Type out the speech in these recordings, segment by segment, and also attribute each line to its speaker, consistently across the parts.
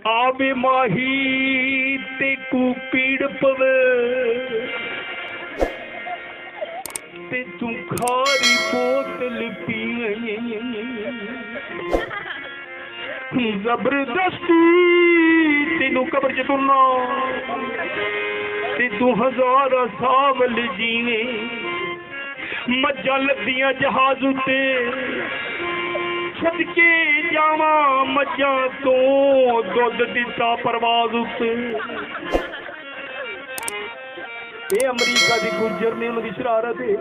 Speaker 1: आवे माही ते को पीड़ पवे ते तू खारी बोतल पीए जबरदस्ती तेनू कब्र च तुरना ते तू हज़ार सावल जीवे मज्जां लद्दियां जहाज उत्ते सदके जावा मज्जां तो दुध दिता परवाज उत्ते। ये अमरीका दी गुजर ने उन्हां दी शरारत है।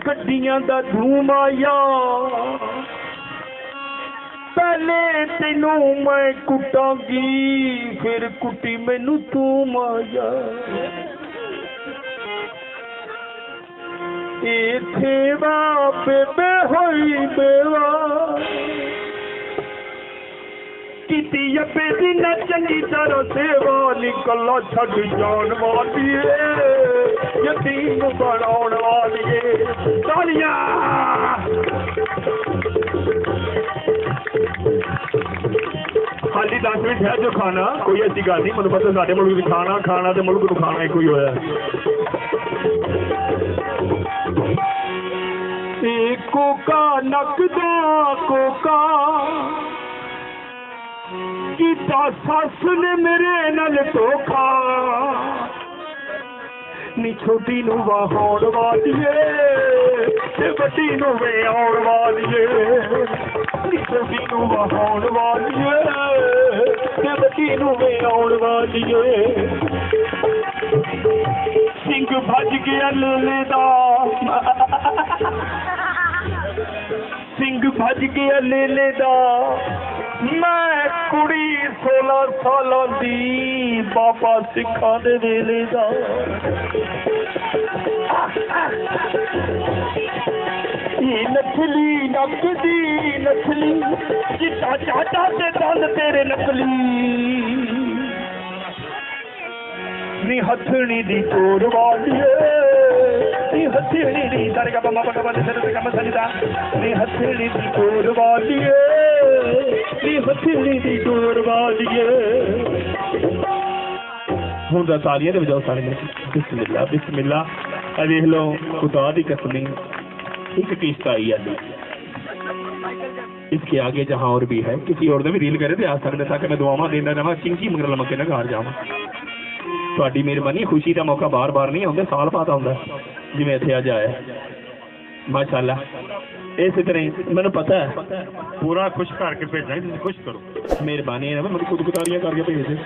Speaker 1: गड्डियां दा धूम आया पहले तेनू मैं कुटांगी फिर कुटी मैनू तू माया इत्थे बेबे होई बेवा किती अबे दी ना चंगी तरह सेवा निकला छड़ जान वाली यतीम बनाउण वाली तालियां खाली 10 मिनट है जो खाना कोई ऐसी गल नहीं मैं पता साडे मुल्क खाना खाना तो मुल्क नूं खाना एक ही होया कोका नकदा कोका कीता सस ने मेरे नाल धोखा नी छोटी नूं वहाउण वालीए ते वड्डी नूं विआउण वालीए नी छोटी नूं वहाउण वालीए ते वड्डी नूं विआउण वालीए सिंह भज गया लेले दा सिंह भज गया लेले दा मैं कुड़ी 16 सालां दी बाबा सिखा दे वेले दा ये नकली नकदी नकली चिट्टा चाटा ते दंद तेरे नकली नी हथनी दी चोर वालिए नी हथनी दी तारे का बम्मा बका बंद तेरे का मसलिदा नी हथनी दी चोर वालिए नी हथनी दी चोर वालिए हुण दा तालियां दे वजाओ सारे बिस्मिल्लाह बिस्मिल्लाह देख लो खुदा दी कसम एक किस्त आई है इसके आगे जहाँ और भी है किसी और ने भी रील करे तो आ सकते ताकि मैं दुआवां देना रहा चिंकी मगर लमके ना घर जावां ਤੁਹਾਡੀ ਮਿਹਰਬਾਨੀ खुशी का मौका बार बार नहीं आਉਂਦਾ साल बाਅਦ ਆਉਂਦਾ ਜਿਵੇਂ ਇੱਥੇ ਅੱਜ ਆਇਆ ਮਾਸ਼ਾਅੱਲਾ ਇਸੇ ਤਰ੍ਹਾਂ ਮੈਨੂੰ ਪਤਾ ਹੈ ਪੂਰਾ ਖੁਸ਼ ਕਰਕੇ ਭੇਜਾਂ ਤੁਸੀਂ ਖੁਸ਼ ਕਰੋ ਮਿਹਰਬਾਨੀ ਹੈ ਮੈਨੂੰ ਖੁਦ ਕੁਤਾਰੀਆਂ ਕਰਕੇ ਭੇਜ ਦਿਓ